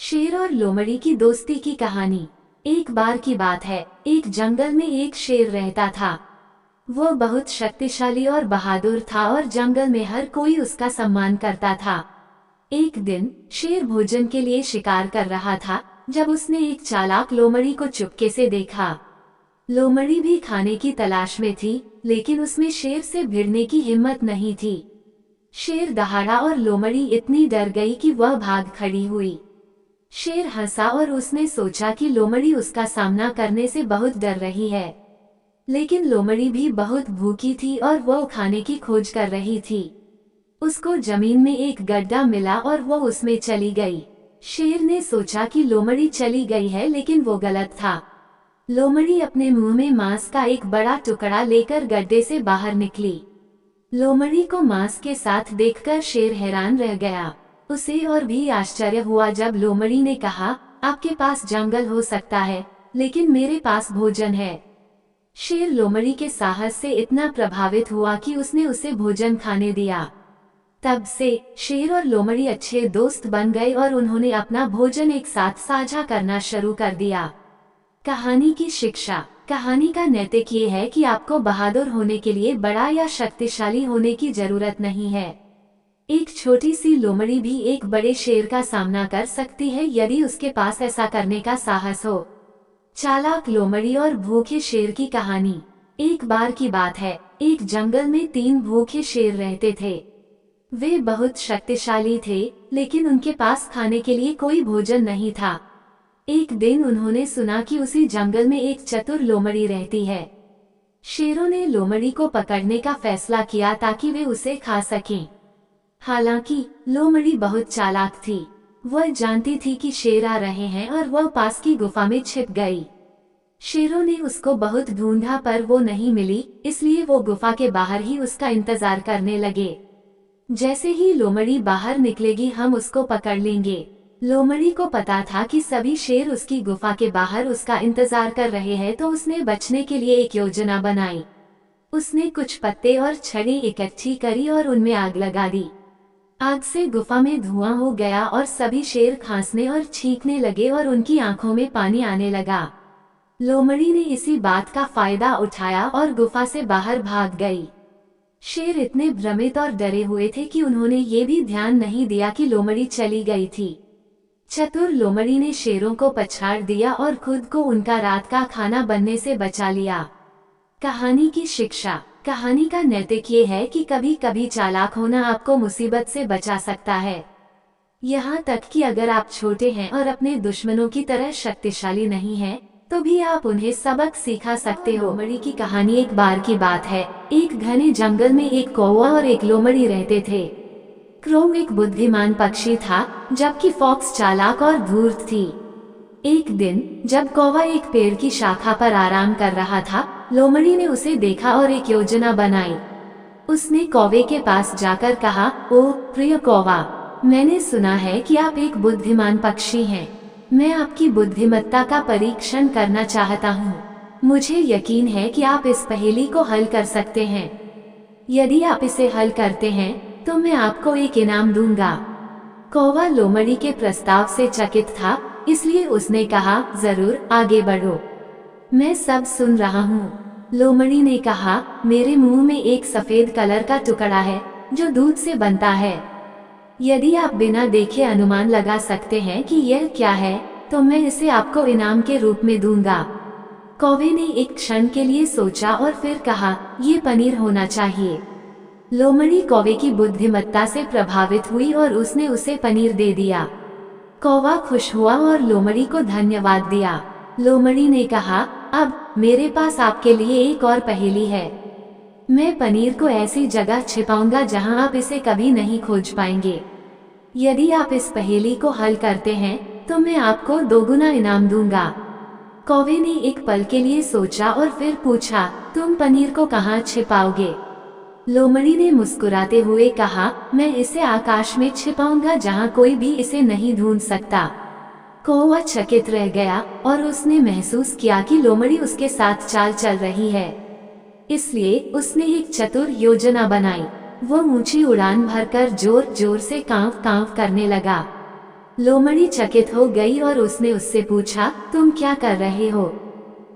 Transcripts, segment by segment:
शेर और लोमड़ी की दोस्ती की कहानी। एक बार की बात है, एक जंगल में एक शेर रहता था। वो बहुत शक्तिशाली और बहादुर था और जंगल में हर कोई उसका सम्मान करता था। एक दिन शेर भोजन के लिए शिकार कर रहा था जब उसने एक चालाक लोमड़ी को चुपके से देखा। लोमड़ी भी खाने की तलाश में थी, लेकिन उसमें शेर से भिड़ने की हिम्मत नहीं थी। शेर दहाड़ा और लोमड़ी इतनी डर गई कि वह भाग खड़ी हुई। शेर हंसा और उसने सोचा कि लोमड़ी उसका सामना करने से बहुत डर रही है। लेकिन लोमड़ी भी बहुत भूखी थी और वो खाने की खोज कर रही थी। उसको जमीन में एक गड्ढा मिला और वो उसमें चली गई। शेर ने सोचा कि लोमड़ी चली गई है, लेकिन वो गलत था। लोमड़ी अपने मुंह में मांस का एक बड़ा टुकड़ा लेकर गड्ढे से बाहर निकली। लोमड़ी को मांस के साथ देखकर शेर हैरान रह गया। उसे और भी आश्चर्य हुआ जब लोमड़ी ने कहा, आपके पास जंगल हो सकता है, लेकिन मेरे पास भोजन है। शेर लोमड़ी के साहस से इतना प्रभावित हुआ कि उसने उसे भोजन खाने दिया। तब से शेर और लोमड़ी अच्छे दोस्त बन गए और उन्होंने अपना भोजन एक साथ साझा करना शुरू कर दिया। कहानी की शिक्षा। कहानी का नैतिक ये है कि आपको बहादुर होने के लिए बड़ा या शक्तिशाली होने की जरूरत नहीं है। एक छोटी सी लोमड़ी भी एक बड़े शेर का सामना कर सकती है यदि उसके पास ऐसा करने का साहस हो। चालाक लोमड़ी और भूखे शेर की कहानी। एक बार की बात है, एक जंगल में 3 भूखे शेर रहते थे। वे बहुत शक्तिशाली थे, लेकिन उनके पास खाने के लिए कोई भोजन नहीं था। एक दिन उन्होंने सुना कि उसी जंगल में एक चतुर लोमड़ी रहती है। शेरों ने लोमड़ी को पकड़ने का फैसला किया ताकि वे उसे खा सकें। हालांकि लोमड़ी बहुत चालाक थी। वह जानती थी कि शेर आ रहे हैं और वह पास की गुफा में छिप गई। शेरों ने उसको बहुत ढूंढा पर वो नहीं मिली, इसलिए वो गुफा के बाहर ही उसका इंतजार करने लगे। जैसे ही लोमड़ी बाहर निकलेगी हम उसको पकड़ लेंगे। लोमड़ी को पता था कि सभी शेर उसकी गुफा के बाहर उसका इंतजार कर रहे हैं, तो उसने बचने के लिए एक योजना बनाई। उसने कुछ पत्ते और छड़ी इकट्ठी करी और उनमें आग लगा दी। आग से गुफा में धुआं हो गया और सभी शेर खांसने और छींकने लगे और उनकी आंखों में पानी आने लगा। लोमड़ी ने इसी बात का फायदा उठाया और गुफा से बाहर भाग गई। शेर इतने भ्रमित और डरे हुए थे कि उन्होंने ये भी ध्यान नहीं दिया कि लोमड़ी चली गई थी। चतुर लोमड़ी ने शेरों को पछाड़ दिया और खुद को उनका रात का खाना बनने से बचा लिया। कहानी की शिक्षा। कहानी का नैतिक ये है कि कभी कभी चालाक होना आपको मुसीबत से बचा सकता है। यहाँ तक कि अगर आप छोटे हैं और अपने दुश्मनों की तरह शक्तिशाली नहीं हैं, तो भी आप उन्हें सबक सिखा सकते हो। लोमड़ी की कहानी। एक बार की बात है, एक घने जंगल में एक कौवा और एक लोमड़ी रहते थे। क्रो एक बुद्धिमान पक्षी था, जबकि फॉक्स चालाक और धूर्त थी। एक दिन जब कौवा एक पेड़ की शाखा पर आराम कर रहा था, लोमड़ी ने उसे देखा और एक योजना बनाई। उसने कौवे के पास जाकर कहा, ओह प्रिय कौवा, मैंने सुना है कि आप एक बुद्धिमान पक्षी हैं। मैं आपकी बुद्धिमत्ता का परीक्षण करना चाहता हूँ। मुझे यकीन है कि आप इस पहेली को हल कर सकते हैं। यदि आप इसे हल करते हैं तो मैं आपको एक इनाम दूंगा। कौवा लोमड़ी के प्रस्ताव से चकित था, इसलिए उसने कहा, जरूर, आगे बढ़ो, मैं सब सुन रहा हूँ। लोमड़ी ने कहा, मेरे मुंह में एक सफेद कलर का टुकड़ा है जो दूध से बनता है। यदि आप बिना देखे अनुमान लगा सकते हैं कि यह क्या है, तो मैं इसे आपको इनाम के रूप में दूंगा। कौवे ने एक क्षण के लिए सोचा और फिर कहा, ये पनीर होना चाहिए। लोमड़ी कौवे की बुद्धिमत्ता से प्रभावित हुई और उसने उसे पनीर दे दिया। कौवा खुश हुआ और लोमड़ी को धन्यवाद दिया। लोमड़ी ने कहा, अब मेरे पास आपके लिए एक और पहेली है। मैं पनीर को ऐसी जगह छिपाऊंगा जहां आप इसे कभी नहीं खोज पाएंगे। यदि आप इस पहेली को हल करते हैं तो मैं आपको 2 गुना इनाम दूंगा। कौवे ने एक पल के लिए सोचा और फिर पूछा, तुम पनीर को कहाँ छिपाओगे? लोमड़ी ने मुस्कुराते हुए कहा, मैं इसे आकाश में छिपाऊंगा जहां कोई भी इसे नहीं ढूंढ सकता। कौवा चकित रह गया और उसने महसूस किया कि लोमड़ी उसके साथ चाल चल रही है। इसलिए उसने एक चतुर योजना बनाई। वो ऊंची उड़ान भरकर जोर जोर से कांव कांव करने लगा। लोमड़ी चकित हो गई और उसने उससे पूछा, तुम क्या कर रहे हो?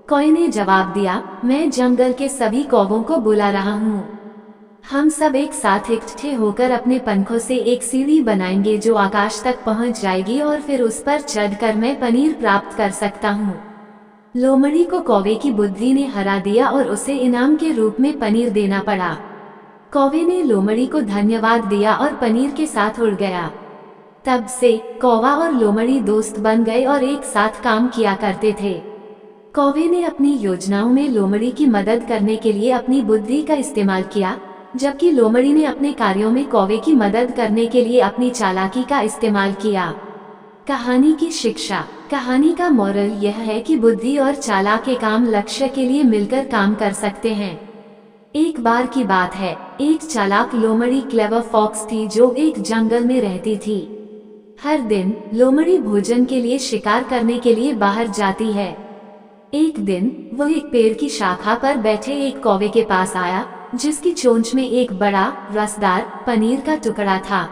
कौवे ने जवाब दिया, मैं जंगल के सभी कौवों को बुला रहा हूँ। हम सब एक साथ इकट्ठे होकर अपने पंखों से एक सीढ़ी बनाएंगे जो आकाश तक पहुँच जाएगी और फिर उस पर चढ़कर मैं पनीर प्राप्त कर सकता हूँ। लोमड़ी को कौवे की बुद्धि ने हरा दिया और उसे इनाम के रूप में पनीर देना पड़ा। कौवे ने लोमड़ी को धन्यवाद दिया और पनीर के साथ उड़ गया। तब से कौवा और लोमड़ी दोस्त बन गए और एक साथ काम किया करते थे। कौवे ने अपनी योजनाओं में लोमड़ी की मदद करने के लिए अपनी बुद्धि का इस्तेमाल किया, जबकि लोमड़ी ने अपने कार्यों में कौवे की मदद करने के लिए अपनी चालाकी का इस्तेमाल किया। कहानी की शिक्षा। कहानी का मोरल यह है कि बुद्धि और चालाक के काम लक्ष्य के लिए मिलकर काम कर सकते हैं। एक बार की बात है, एक चालाक लोमड़ी क्लेवर फॉक्स थी जो एक जंगल में रहती थी। हर दिन लोमड़ी भोजन के लिए शिकार करने के लिए बाहर जाती है। एक दिन वो एक पेड़ की शाखा पर बैठे एक कौवे के पास आया, जिसकी चोंच में एक बड़ा रसदार पनीर का टुकड़ा था।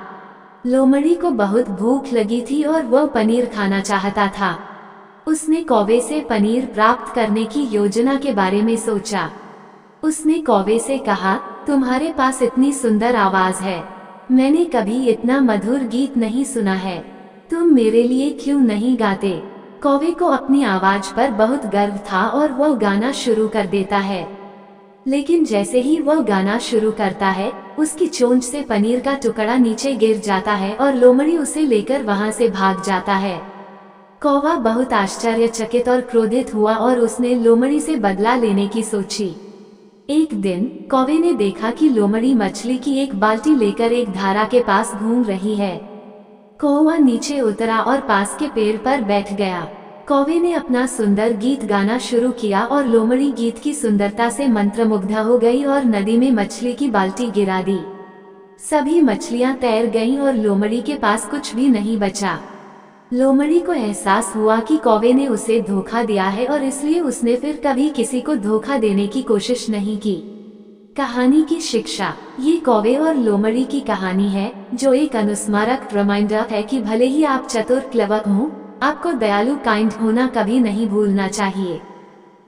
लोमड़ी को बहुत भूख लगी थी और वह पनीर खाना चाहता था। उसने कौवे से पनीर प्राप्त करने की योजना के बारे में सोचा। उसने कौवे से कहा, तुम्हारे पास इतनी सुंदर आवाज है, मैंने कभी इतना मधुर गीत नहीं सुना है, तुम मेरे लिए क्यों नहीं गाते? कौवे को अपनी आवाज पर बहुत गर्व था और वह गाना शुरू कर देता है। लेकिन जैसे ही वह गाना शुरू करता है, उसकी चोंच से पनीर का टुकड़ा नीचे गिर जाता है और लोमड़ी उसे लेकर वहां से भाग जाता है। कौवा बहुत आश्चर्यचकित और क्रोधित हुआ और उसने लोमड़ी से बदला लेने की सोची। एक दिन कौवे ने देखा कि लोमड़ी मछली की एक बाल्टी लेकर एक धारा के पास घूम रही है। कौवा नीचे उतरा और पास के पेड़ पर बैठ गया। कौवे ने अपना सुंदर गीत गाना शुरू किया और लोमड़ी गीत की सुंदरता से मंत्रमुग्ध हो गई और नदी में मछली की बाल्टी गिरा दी। सभी मछलियां तैर गईं और लोमड़ी के पास कुछ भी नहीं बचा। लोमड़ी को एहसास हुआ कि कौवे ने उसे धोखा दिया है और इसलिए उसने फिर कभी किसी को धोखा देने की कोशिश नहीं की। कहानी की शिक्षा। ये कौवे और लोमड़ी की कहानी है, जो एक अनुस्मारक रिमाइंडर है कि भले ही आप चतुर क्लेवर हों, आपको दयालु काइंड होना कभी नहीं भूलना चाहिए।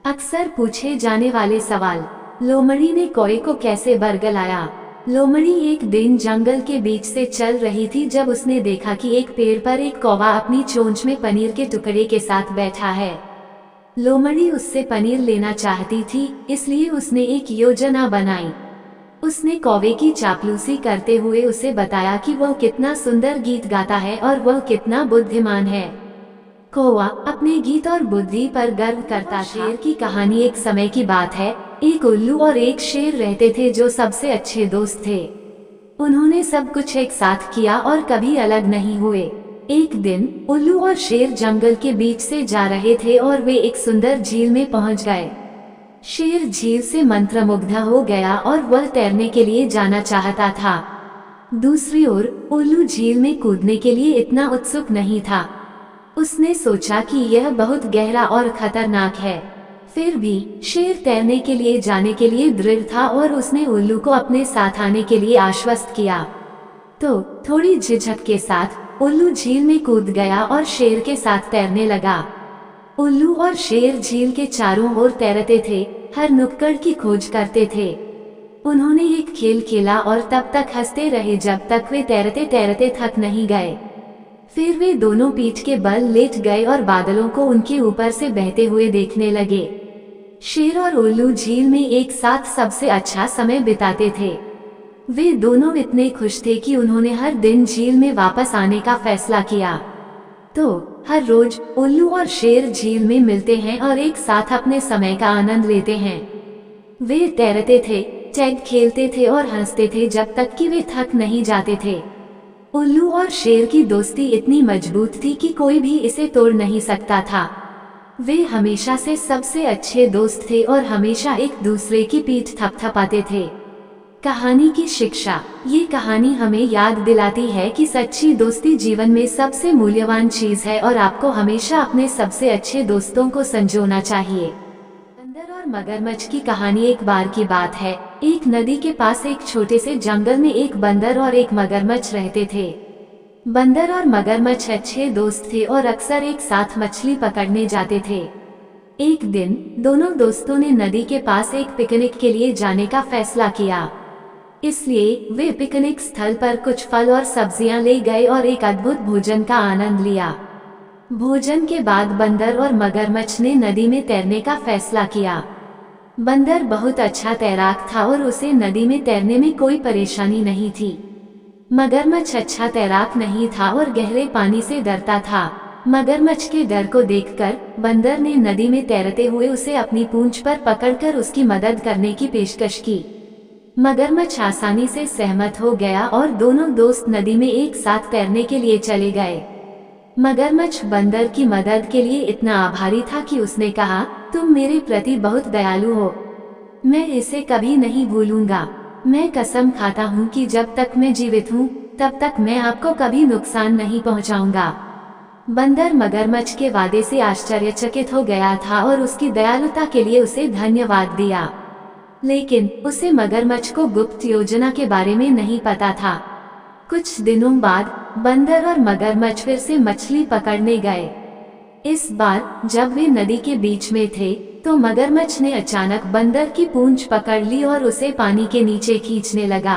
अक्सर पूछे जाने वाले सवाल। लोमड़ी ने कौवे को कैसे बरगलाया? लोमड़ी एक दिन जंगल के बीच से चल रही थी जब उसने देखा कि एक पेड़ पर एक कौवा अपनी चोंच में पनीर के टुकड़े के साथ बैठा है। लोमड़ी उससे पनीर लेना चाहती थी, इसलिए उसने एक योजना बनाई। उसने कौवे की चापलूसी करते हुए उसे बताया कि वह कितना सुंदर गीत गाता है और वह कितना बुद्धिमान है। कौवा अपने गीत और बुद्धि पर गर्व करता था। शेर की कहानी। एक समय की बात है, एक उल्लू और एक शेर रहते थे जो सबसे अच्छे दोस्त थे। उन्होंने सब कुछ एक साथ किया और कभी अलग नहीं हुए। एक दिन उल्लू और शेर जंगल के बीच से जा रहे थे और वे एक सुंदर झील में पहुंच गए। शेर झील से मंत्रमुग्ध हो गया और वह तैरने के लिए जाना चाहता था। दूसरी ओर उल्लू झील में कूदने के लिए इतना उत्सुक नहीं था। उसने सोचा कि यह बहुत गहरा और खतरनाक है। फिर भी शेर तैरने के लिए जाने के लिए दृढ़ था और उसने उल्लू को अपने साथ आने के लिए आश्वस्त किया। तो थोड़ी झिझक के साथ उल्लू झील में कूद गया और शेर के साथ तैरने लगा। उल्लू और शेर झील के चारों ओर तैरते थे, हर नुक्कड़ की खोज करते थे। उन्होंने एक खेल खेला और तब तक हंसते रहे जब तक वे तैरते तैरते थक नहीं गए। फिर वे दोनों पीठ के बल लेट गए और बादलों को उनके ऊपर से बहते हुए देखने लगे। शेर और उल्लू झील में एक साथ सबसे अच्छा समय बिताते थे। वे दोनों इतने खुश थे कि उन्होंने हर दिन झील में वापस आने का फैसला किया। तो हर रोज उल्लू और शेर झील में मिलते हैं और एक साथ अपने समय का आनंद लेते हैं। वे तैरते थे, टैग खेलते थे और हंसते थे जब तक कि वे थक नहीं जाते थे। उल्लू और शेर की दोस्ती इतनी मजबूत थी कि कोई भी इसे तोड़ नहीं सकता था। वे हमेशा से सबसे अच्छे दोस्त थे और हमेशा एक दूसरे की पीठ थपथपाते थे। कहानी की शिक्षा। ये कहानी हमें याद दिलाती है कि सच्ची दोस्ती जीवन में सबसे मूल्यवान चीज है और आपको हमेशा अपने सबसे अच्छे दोस्तों को संजोना चाहिए। बंदर और मगरमच्छ की कहानी। एक बार की बात है, एक नदी के पास एक छोटे से जंगल में एक बंदर और एक मगरमच्छ रहते थे। बंदर और मगरमच्छ अच्छे दोस्त थे और अक्सर एक साथ मछली पकड़ने जाते थे। एक दिन दोनों दोस्तों ने नदी के पास एक पिकनिक के लिए जाने का फैसला किया। इसलिए वे पिकनिक स्थल पर कुछ फल और सब्जियां ले गए और एक अद्भुत भोजन का आनंद लिया। भोजन के बाद बंदर और मगरमच्छ ने नदी में तैरने का फैसला किया। बंदर बहुत अच्छा तैराक था और उसे नदी में तैरने में कोई परेशानी नहीं थी। मगरमच्छ अच्छा तैराक नहीं था और गहरे पानी से डरता था। मगरमच्छ के डर को देखकर बंदर ने नदी में तैरते हुए उसे अपनी पूंछ पर पकड़कर उसकी मदद करने की पेशकश की। मगरमच्छ आसानी से सहमत हो गया और दोनों दोस्त नदी में एक साथ तैरने के लिए चले गए। मगरमच्छ बंदर की मदद के लिए इतना आभारी था कि उसने कहा, तुम मेरे प्रति बहुत दयालु हो। मैं इसे कभी नहीं भूलूंगा। मैं कसम खाता हूँ कि जब तक मैं जीवित हूँ तब तक मैं आपको कभी नुकसान नहीं पहुँचाऊंगा। बंदर मगरमच्छ के वादे से आश्चर्यचकित हो गया था और उसकी दयालुता के लिए उसे धन्यवाद दिया। लेकिन उसे मगरमच्छ को गुप्त योजना के बारे में नहीं पता था। कुछ दिनों बाद बंदर और मगरमच्छ फिर से मछली पकड़ने गए। इस बार जब वे नदी के बीच में थे तो मगरमच्छ ने अचानक बंदर की पूंछ पकड़ ली और उसे पानी के नीचे खींचने लगा।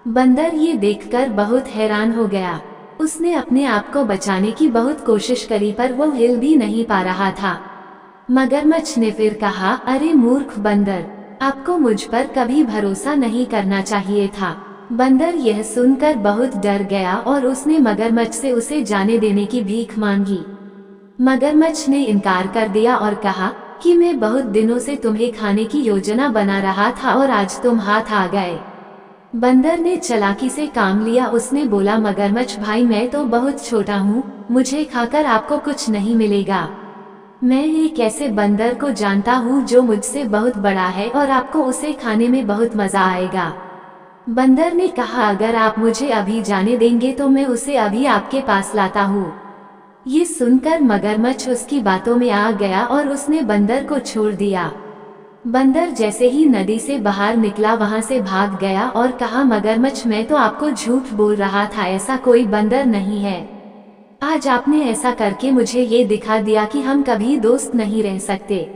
बंदर ये देखकर बहुत हैरान हो गया। उसने अपने आप को बचाने की बहुत कोशिश करी पर वो हिल भी नहीं पा रहा था। मगरमच्छ ने फिर कहा, अरे मूर्ख बंदर, आपको मुझ पर कभी भरोसा नहीं करना चाहिए था। बंदर यह सुनकर बहुत डर गया और उसने मगरमच्छ से उसे जाने देने की भीख मांगी। मगरमच्छ ने इनकार कर दिया और कहा कि मैं बहुत दिनों से तुम्हें खाने की योजना बना रहा था और आज तुम हाथ आ गए। बंदर ने चालाकी से काम लिया। उसने बोला, मगरमच्छ भाई, मैं तो बहुत छोटा हूँ, मुझे खाकर आपको कुछ नहीं मिलेगा। मैं एक ऐसे बंदर को जानता हूँ जो मुझसे बहुत बड़ा है और आपको उसे खाने में बहुत मजा आएगा। बंदर ने कहा, अगर आप मुझे अभी जाने देंगे तो मैं उसे अभी आपके पास लाता हूँ। ये सुनकर मगरमच्छ उसकी बातों में आ गया और उसने बंदर को छोड़ दिया। बंदर जैसे ही नदी से बाहर निकला वहां से भाग गया और कहा, मगरमच्छ, मैं तो आपको झूठ बोल रहा था, ऐसा कोई बंदर नहीं है। आज आपने ऐसा करके मुझे ये दिखा दिया कि हम कभी दोस्त नहीं रह सकते।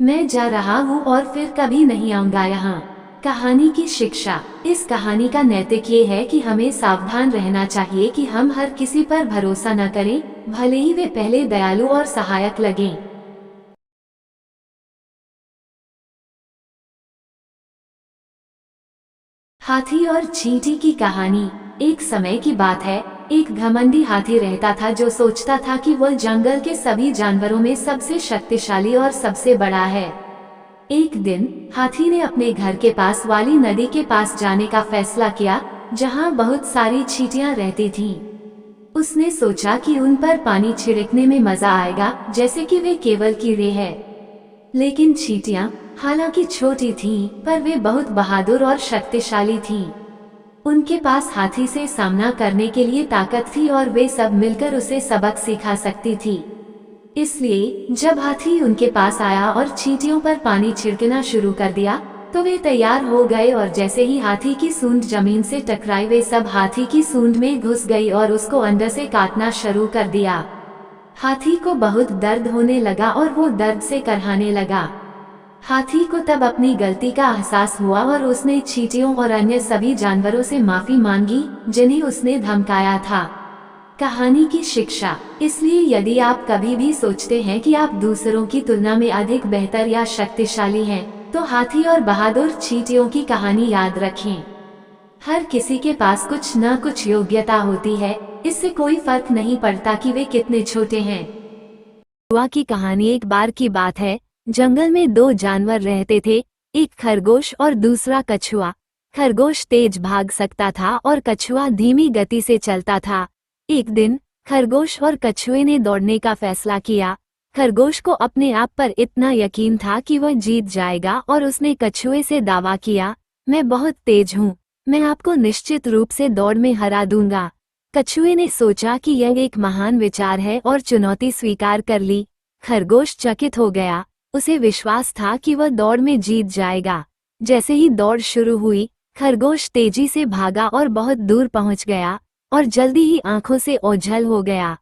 मैं जा रहा हूँ और फिर कभी नहीं आऊंगा यहाँ। कहानी की शिक्षा। इस कहानी का नैतिक ये है कि हमें सावधान रहना चाहिए कि हम हर किसी पर भरोसा न करें, भले ही वे पहले दयालु और सहायक लगें। हाथी और चींटी की कहानी। एक समय की बात है, एक घमंडी हाथी रहता था जो सोचता था कि वह जंगल के सभी जानवरों में सबसे शक्तिशाली और सबसे बड़ा है। एक दिन हाथी ने अपने घर के पास वाली नदी के पास जाने का फैसला किया, जहां बहुत सारी चींटियां रहती थीं। उसने सोचा कि उन पर पानी छिड़कने में मजा आएगा, जैसे कि वे केवल कीड़े हैं। लेकिन चींटियां हालांकि छोटी थीं, पर वे बहुत बहादुर और शक्तिशाली थीं। उनके पास हाथी से सामना करने के लिए ताकत थी और वे सब मिलकर उसे सबक सिखा सकती थी। इसलिए जब हाथी उनके पास आया और चींटियों पर पानी छिड़कना शुरू कर दिया तो वे तैयार हो गए और जैसे ही हाथी की सूंड जमीन से टकराई वे सब हाथी की सूंड में घुस गई और उसको अंदर से काटना शुरू कर दिया। हाथी को बहुत दर्द होने लगा और वो दर्द से करहाने लगा। हाथी को तब अपनी गलती का एहसास हुआ और उसने चींटियों और अन्य सभी जानवरों से माफी मांगी जिन्हें उसने धमकाया था। कहानी की शिक्षा। इसलिए यदि आप कभी भी सोचते हैं कि आप दूसरों की तुलना में अधिक बेहतर या शक्तिशाली हैं, तो हाथी और बहादुर चींटियों की कहानी याद रखें। हर किसी के पास कुछ न कुछ योग्यता होती है, इससे कोई फर्क नहीं पड़ता कि वे कितने छोटे हैं। कछुआ की कहानी। एक बार की बात है, जंगल में दो जानवर रहते थे, एक खरगोश और दूसरा कछुआ। खरगोश तेज भाग सकता था और कछुआ धीमी गति से चलता था। एक दिन खरगोश और कछुए ने दौड़ने का फैसला किया। खरगोश को अपने आप पर इतना यकीन था कि वह जीत जाएगा और उसने कछुए से दावा किया, मैं बहुत तेज हूँ, मैं आपको निश्चित रूप से दौड़ में हरा दूंगा। कछुए ने सोचा कि यह एक महान विचार है और चुनौती स्वीकार कर ली। खरगोश चकित हो गया, उसे विश्वास था कि वह दौड़ में जीत जाएगा। जैसे ही दौड़ शुरू हुई, खरगोश तेजी से भागा और बहुत दूर पहुंच गया। और जल्दी ही आंखों से ओझल हो गया।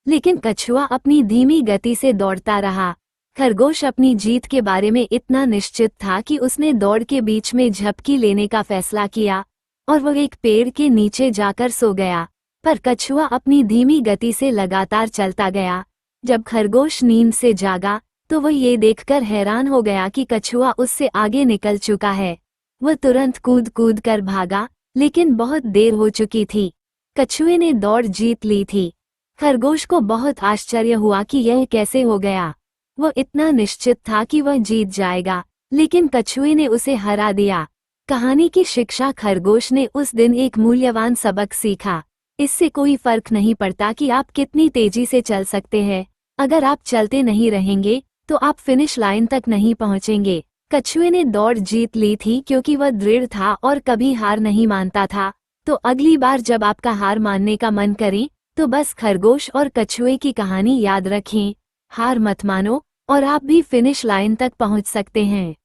लेकिन कछुआ अपनी धीमी गति से दौड़ता रहा। खरगोश अपनी जीत के बारे में इतना निश्चित था कि उसने दौड़ के बीच में झपकी लेने का फैसला किया और वह एक पेड़ के नीचे जाकर सो गया। पर कछुआ अपनी धीमी गति से लगातार चलता गया। जब खरगोश नींद से जागा तो वह ये देखकर हैरान हो गया कि कछुआ उससे आगे निकल चुका है। वह तुरंत कूद कूद कर भागा, लेकिन बहुत देर हो चुकी थी। कछुए ने दौड़ जीत ली थी। खरगोश को बहुत आश्चर्य हुआ कि यह कैसे हो गया। वह इतना निश्चित था कि वह जीत जाएगा, लेकिन कछुए ने उसे हरा दिया। कहानी की शिक्षा: खरगोश ने उस दिन एक मूल्यवान सबक सीखा। इससे कोई फर्क नहीं पड़ता कि आप कितनी तेजी से चल सकते हैं, अगर आप चलते नहीं रहेंगे तो आप फिनिश लाइन तक नहीं पहुंचेंगे। कछुए ने दौड़ जीत ली थी क्योंकि वह दृढ़ था और कभी हार नहीं मानता था। तो अगली बार जब आपका हार मानने का मन करे तो बस खरगोश और कछुए की कहानी याद रखें। हार मत मानो और आप भी फिनिश लाइन तक पहुंच सकते हैं।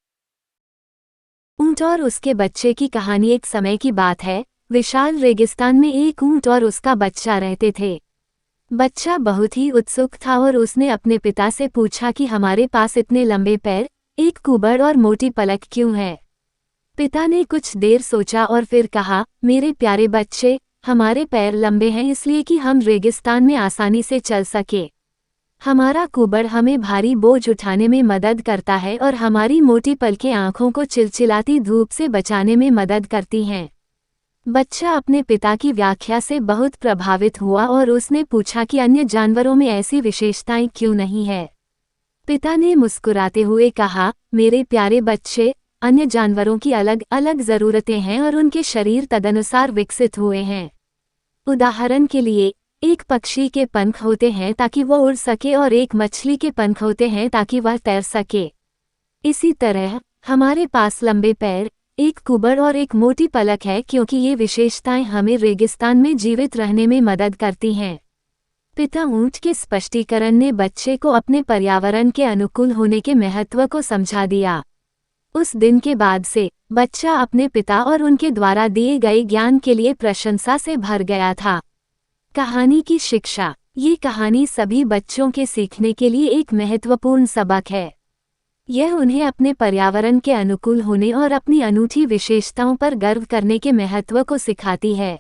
ऊंट और उसके बच्चे की कहानी। एक समय की बात है, विशाल रेगिस्तान में एक ऊंट और उसका बच्चा रहते थे। बच्चा बहुत ही उत्सुक था और उसने अपने पिता से पूछा कि हमारे पास इतने लंबे पैर, एक कुबड़ और मोटी पलक क्यों है। पिता ने कुछ देर सोचा और फिर कहा, मेरे प्यारे बच्चे, हमारे पैर लंबे हैं इसलिए कि हम रेगिस्तान में आसानी से चल सके। हमारा कुबड़ हमें भारी बोझ उठाने में मदद करता है और हमारी मोटी पलकें आंखों को चिलचिलाती धूप से बचाने में मदद करती हैं। बच्चा अपने पिता की व्याख्या से बहुत प्रभावित हुआ और उसने पूछा कि अन्य जानवरों में ऐसी विशेषताएं क्यों नहीं है। पिता ने मुस्कुराते हुए कहा, मेरे प्यारे बच्चे, अन्य जानवरों की अलग अलग ज़रूरतें हैं और उनके शरीर तदनुसार विकसित हुए हैं। उदाहरण के लिए, एक पक्षी के पंख होते हैं ताकि वह उड़ सके और एक मछली के पंख होते हैं ताकि वह तैर सके। इसी तरह हमारे पास लंबे पैर, एक कुबड़ और एक मोटी पलक है क्योंकि ये विशेषताएं हमें रेगिस्तान में जीवित रहने में मदद करती हैं। पिता ऊंट के स्पष्टीकरण ने बच्चे को अपने पर्यावरण के अनुकूल होने के महत्व को समझा दिया। उस दिन के बाद से बच्चा अपने पिता और उनके द्वारा दिए गए ज्ञान के लिए प्रशंसा से भर गया था। कहानी की शिक्षा: ये कहानी सभी बच्चों के सीखने के लिए एक महत्वपूर्ण सबक है। यह उन्हें अपने पर्यावरण के अनुकूल होने और अपनी अनूठी विशेषताओं पर गर्व करने के महत्व को सिखाती है।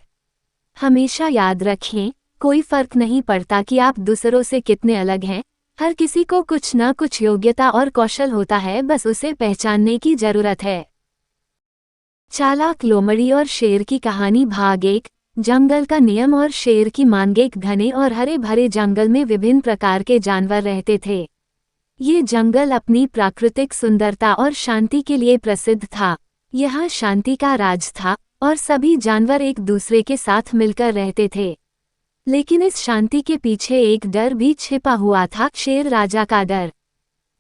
हमेशा याद रखें, कोई फर्क नहीं पड़ता कि आप दूसरों से कितने अलग हैं, हर किसी को कुछ न कुछ योग्यता और कौशल होता है, बस उसे पहचानने की जरूरत है। चालाक लोमड़ी और शेर की कहानी। भाग 1। जंगल का नियम और शेर की मांग। एक घने और हरे भरे जंगल में विभिन्न प्रकार के जानवर रहते थे। ये जंगल अपनी प्राकृतिक सुंदरता और शांति के लिए प्रसिद्ध था। यहाँ शांति का राज था और सभी जानवर एक दूसरे के साथ मिलकर रहते थे। लेकिन इस शांति के पीछे एक डर भी छिपा हुआ था, शेर राजा का डर।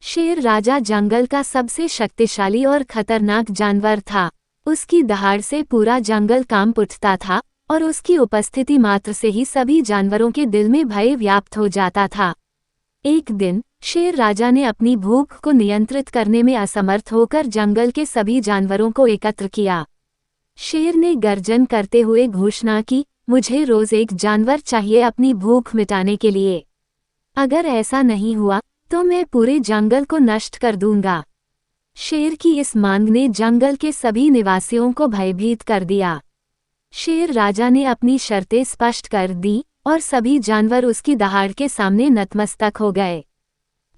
शेर राजा जंगल का सबसे शक्तिशाली और खतरनाक जानवर था। उसकी दहाड़ से पूरा जंगल कांप उठता था और उसकी उपस्थिति मात्र से ही सभी जानवरों के दिल में भय व्याप्त हो जाता था। एक दिन शेर राजा ने अपनी भूख को नियंत्रित करने में असमर्थ होकर जंगल के सभी जानवरों को एकत्र किया। शेर ने गर्जन करते हुए घोषणा की, मुझे रोज एक जानवर चाहिए अपनी भूख मिटाने के लिए। अगर ऐसा नहीं हुआ तो मैं पूरे जंगल को नष्ट कर दूंगा। शेर की इस मांग ने जंगल के सभी निवासियों को भयभीत कर दिया। शेर राजा ने अपनी शर्तें स्पष्ट कर दी और सभी जानवर उसकी दहाड़ के सामने नतमस्तक हो गए।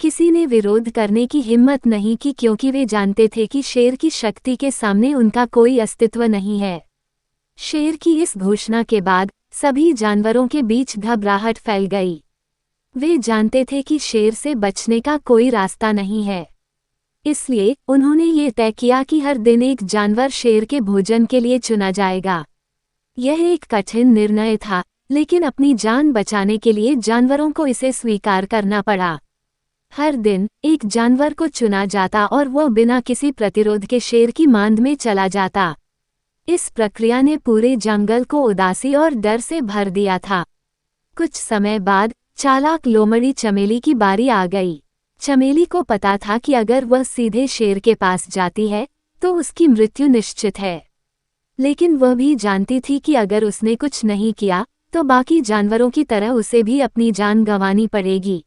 किसी ने विरोध करने की हिम्मत नहीं की क्योंकि वे जानते थे कि शेर की शक्ति के सामने उनका कोई अस्तित्व नहीं है। शेर की इस घोषणा के बाद सभी जानवरों के बीच घबराहट फैल गई। वे जानते थे कि शेर से बचने का कोई रास्ता नहीं है। इसलिए उन्होंने ये तय किया कि हर दिन एक जानवर शेर के भोजन के लिए चुना जाएगा। यह एक कठिन निर्णय था, लेकिन अपनी जान बचाने के लिए जानवरों को इसे स्वीकार करना पड़ा। हर दिन एक जानवर को चुना जाता और वह बिना किसी प्रतिरोध के शेर की मांद में चला जाता। इस प्रक्रिया ने पूरे जंगल को उदासी और डर से भर दिया था। कुछ समय बाद चालाक लोमड़ी चमेली की बारी आ गई। चमेली को पता था कि अगर वह सीधे शेर के पास जाती है तो उसकी मृत्यु निश्चित है। लेकिन वह भी जानती थी कि अगर उसने कुछ नहीं किया तो बाकी जानवरों की तरह उसे भी अपनी जान गंवानी पड़ेगी।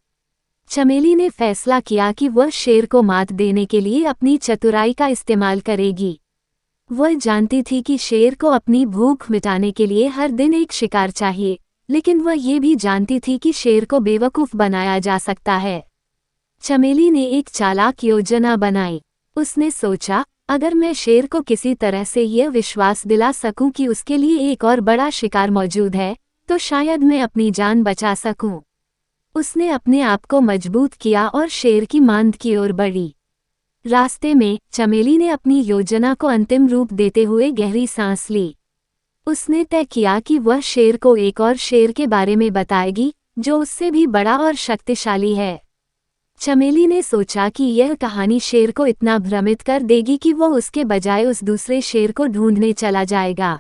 चमेली ने फैसला किया कि वह शेर को मात देने के लिए अपनी चतुराई का इस्तेमाल करेगी। वह जानती थी कि शेर को अपनी भूख मिटाने के लिए हर दिन एक शिकार चाहिए, लेकिन वह ये भी जानती थी कि शेर को बेवकूफ़ बनाया जा सकता है। चमेली ने एक चालाक योजना बनाई। उसने सोचा, अगर मैं शेर को किसी तरह से यह विश्वास दिला सकूं कि उसके लिए एक और बड़ा शिकार मौजूद है, तो शायद मैं अपनी जान बचा सकूं। उसने अपने आप को मजबूत किया और शेर की मांद की ओर बढ़ी। रास्ते में चमेली ने अपनी योजना को अंतिम रूप देते हुए गहरी सांस ली। उसने तय किया कि वह शेर को एक और शेर के बारे में बताएगी, जो उससे भी बड़ा और शक्तिशाली है। चमेली ने सोचा कि यह कहानी शेर को इतना भ्रमित कर देगी कि वह उसके बजाय उस दूसरे शेर को ढूंढने चला जाएगा।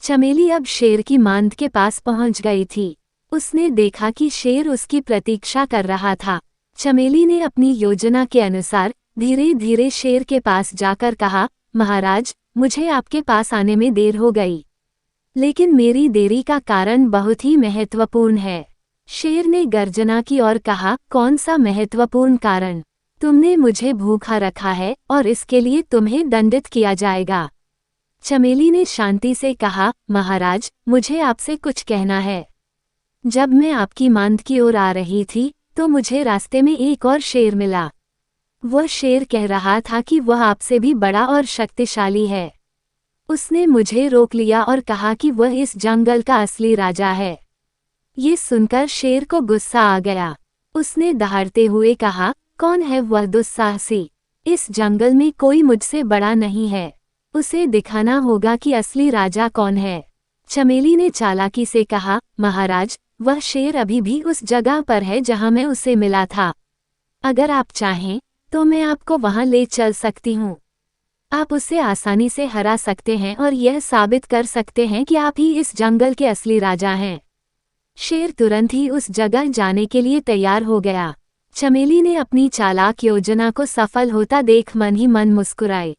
चमेली अब शेर की मांद के पास पहुंच गई थी। उसने देखा कि शेर उसकी प्रतीक्षा कर रहा था। चमेली ने अपनी योजना के अनुसार धीरे धीरे शेर के पास जाकर कहा, महाराज, मुझे आपके पास आने में देर हो गई, लेकिन मेरी देरी का कारण बहुत ही महत्वपूर्ण है। शेर ने गर्जना की और कहा, कौन सा महत्वपूर्ण कारण? तुमने मुझे भूखा रखा है और इसके लिए तुम्हें दंडित किया जाएगा। चमेली ने शांति से कहा, महाराज, मुझे आपसे कुछ कहना है। जब मैं आपकी मांद की ओर आ रही थी, तो मुझे रास्ते में एक और शेर मिला। वह शेर कह रहा था कि वह आपसे भी बड़ा और शक्तिशाली है। उसने मुझे रोक लिया और कहा कि वह इस जंगल का असली राजा है। ये सुनकर शेर को गुस्सा आ गया। उसने दहाड़ते हुए कहा, कौन है वह दुस्साहसी? इस जंगल में कोई मुझसे बड़ा नहीं है। उसे दिखाना होगा कि असली राजा कौन है। चमेली ने चालाकी से कहा, महाराज, वह शेर अभी भी उस जगह पर है जहां मैं उसे मिला था। अगर आप चाहें तो मैं आपको वहां ले चल सकती हूँ। आप उसे आसानी से हरा सकते हैं और यह साबित कर सकते हैं कि आप ही इस जंगल के असली राजा हैं। शेर तुरंत ही उस जगह जाने के लिए तैयार हो गया। चमेली ने अपनी चालाक योजना को सफल होता देख मन ही मन मुस्कुराए।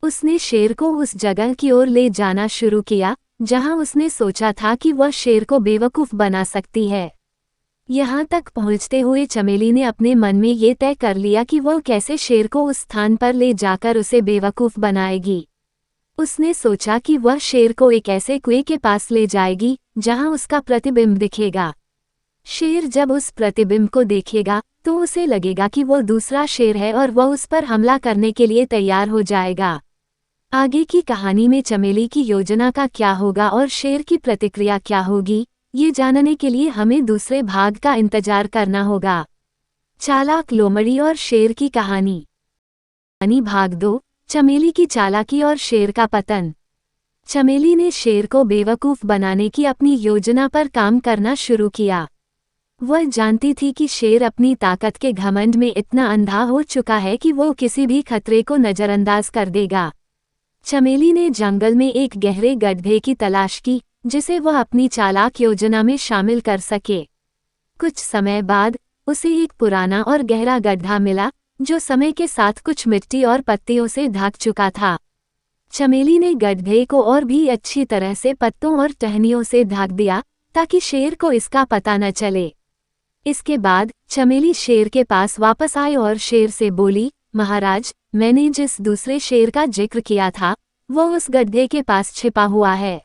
उसने शेर को उस जगह की ओर ले जाना शुरू किया, जहां उसने सोचा था कि वह शेर को बेवकूफ़ बना सकती है। यहाँ तक पहुँचते हुए चमेली ने अपने मन में ये तय कर लिया कि वह कैसे शेर को उस स्थान पर ले जाकर उसे बेवकूफ़ बनाएगी। उसने सोचा कि वह शेर को एक ऐसे कुएं के पास ले जाएगी, जहां उसका प्रतिबिंब दिखेगा। शेर जब उस प्रतिबिंब को देखेगा, तो उसे लगेगा कि वह दूसरा शेर है और वह उस पर हमला करने के लिए तैयार हो जाएगा। आगे की कहानी में चमेली की योजना का क्या होगा और शेर की प्रतिक्रिया क्या होगी, ये जानने के लिए हमें दूसरे भाग का इंतजार करना होगा। चालाक लोमड़ी और शेर की कहानी भाग 2, चमेली की चालाकी और शेर का पतन। चमेली ने शेर को बेवकूफ़ बनाने की अपनी योजना पर काम करना शुरू किया। वह जानती थी कि शेर अपनी ताकत के घमंड में इतना अंधा हो चुका है कि वो किसी भी खतरे को नज़रअंदाज कर देगा। चमेली ने जंगल में एक गहरे गड्ढे की तलाश की, जिसे वह अपनी चालाक योजना में शामिल कर सके। कुछ समय बाद उसे एक पुराना और गहरा गड्ढा मिला, जो समय के साथ कुछ मिट्टी और पत्तियों से ढक चुका था। चमेली ने गड्ढे को और भी अच्छी तरह से पत्तों और टहनियों से ढक दिया, ताकि शेर को इसका पता न चले। इसके बाद चमेली शेर के पास वापस आई और शेर से बोली, महाराज, मैंने जिस दूसरे शेर का जिक्र किया था, वह उस गड्ढे के पास छिपा हुआ है।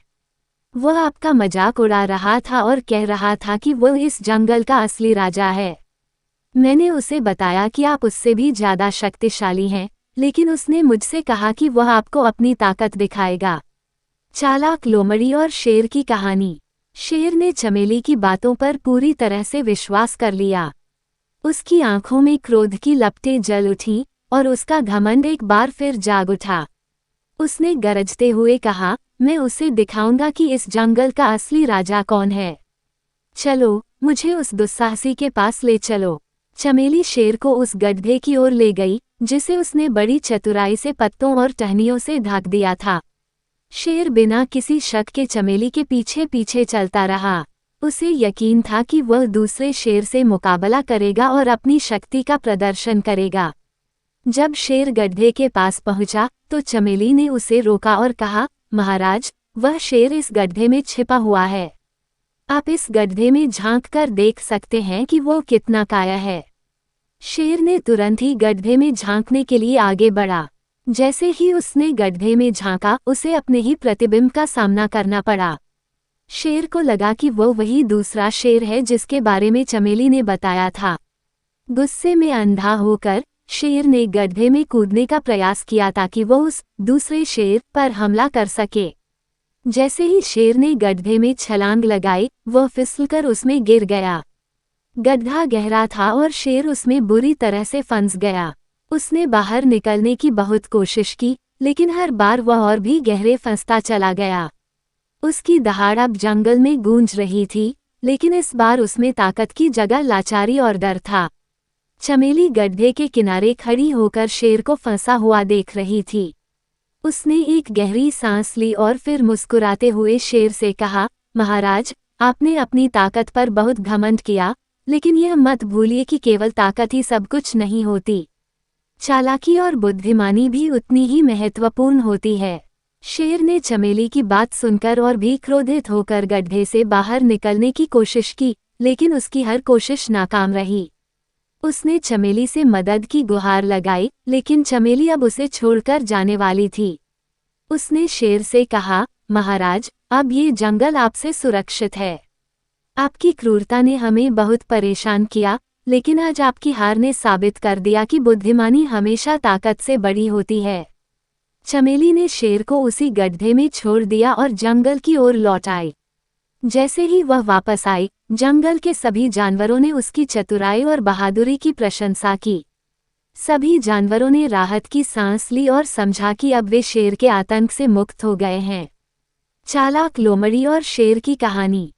वह आपका मजाक उड़ा रहा था और कह रहा था कि वह इस जंगल का असली राजा है। मैंने उसे बताया कि आप उससे भी ज़्यादा शक्तिशाली हैं, लेकिन उसने मुझसे कहा कि वह आपको अपनी ताकत दिखाएगा। चालाक लोमड़ी और शेर की कहानी। शेर ने चमेली की बातों पर पूरी तरह से विश्वास कर लिया। उसकी आंखों में क्रोध की लपटें जल उठीं और उसका घमंड एक बार फिर जाग उठा। उसने गरजते हुए कहा, मैं उसे दिखाऊंगा कि इस जंगल का असली राजा कौन है। चलो, मुझे उस दुस्साहसी के पास ले चलो। चमेली शेर को उस गड्ढे की ओर ले गई, जिसे उसने बड़ी चतुराई से पत्तों और टहनियों से ढक दिया था। शेर बिना किसी शक के चमेली के पीछे पीछे चलता रहा। उसे यकीन था कि वह दूसरे शेर से मुकाबला करेगा और अपनी शक्ति का प्रदर्शन करेगा। जब शेर गड्ढे के पास पहुंचा, तो चमेली ने उसे रोका और कहा, महाराज, वह शेर इस गड्ढे में छिपा हुआ है। आप इस गड्ढे में झांक कर देख सकते हैं कि वो कितना काया है। शेर ने तुरंत ही गड्ढे में झांकने के लिए आगे बढ़ा। जैसे ही उसने गड्ढे में झांका, उसे अपने ही प्रतिबिंब का सामना करना पड़ा। शेर को लगा कि वो वही दूसरा शेर है जिसके बारे में चमेली ने बताया था। गुस्से में अंधा होकर शेर ने गड्ढे में कूदने का प्रयास किया ताकि वो उस दूसरे शेर पर हमला कर सके। जैसे ही शेर ने गड्ढे में छलांग लगाई, वह फिसलकर उसमें गिर गया। गड्ढा गहरा था और शेर उसमें बुरी तरह से फंस गया। उसने बाहर निकलने की बहुत कोशिश की, लेकिन हर बार वह और भी गहरे फंसता चला गया। उसकी दहाड़ अब जंगल में गूंज रही थी, लेकिन इस बार उसमें ताकत की जगह लाचारी और डर था। चमेली गड्ढे के किनारे खड़ी होकर शेर को फंसा हुआ देख रही थी। उसने एक गहरी सांस ली और फिर मुस्कुराते हुए शेर से कहा, महाराज, आपने अपनी ताकत पर बहुत घमंड किया, लेकिन यह मत भूलिए कि केवल ताकत ही सब कुछ नहीं होती। चालाकी और बुद्धिमानी भी उतनी ही महत्वपूर्ण होती है। शेर ने चमेली की बात सुनकर और भी क्रोधित होकर गड्ढे से बाहर निकलने की कोशिश की, लेकिन उसकी हर कोशिश नाकाम रही। उसने चमेली से मदद की गुहार लगाई, लेकिन चमेली अब उसे छोड़कर जाने वाली थी। उसने शेर से कहा, महाराज, अब ये जंगल आपसे सुरक्षित है। आपकी क्रूरता ने हमें बहुत परेशान किया, लेकिन आज आपकी हार ने साबित कर दिया कि बुद्धिमानी हमेशा ताकत से बड़ी होती है। चमेली ने शेर को उसी गड्ढे में छोड़ दिया और जंगल की ओर लौट आई। जैसे ही वह वापस आई, जंगल के सभी जानवरों ने उसकी चतुराई और बहादुरी की प्रशंसा की। सभी जानवरों ने राहत की सांस ली और समझा कि अब वे शेर के आतंक से मुक्त हो गए हैं। चालाक लोमड़ी और शेर की कहानी।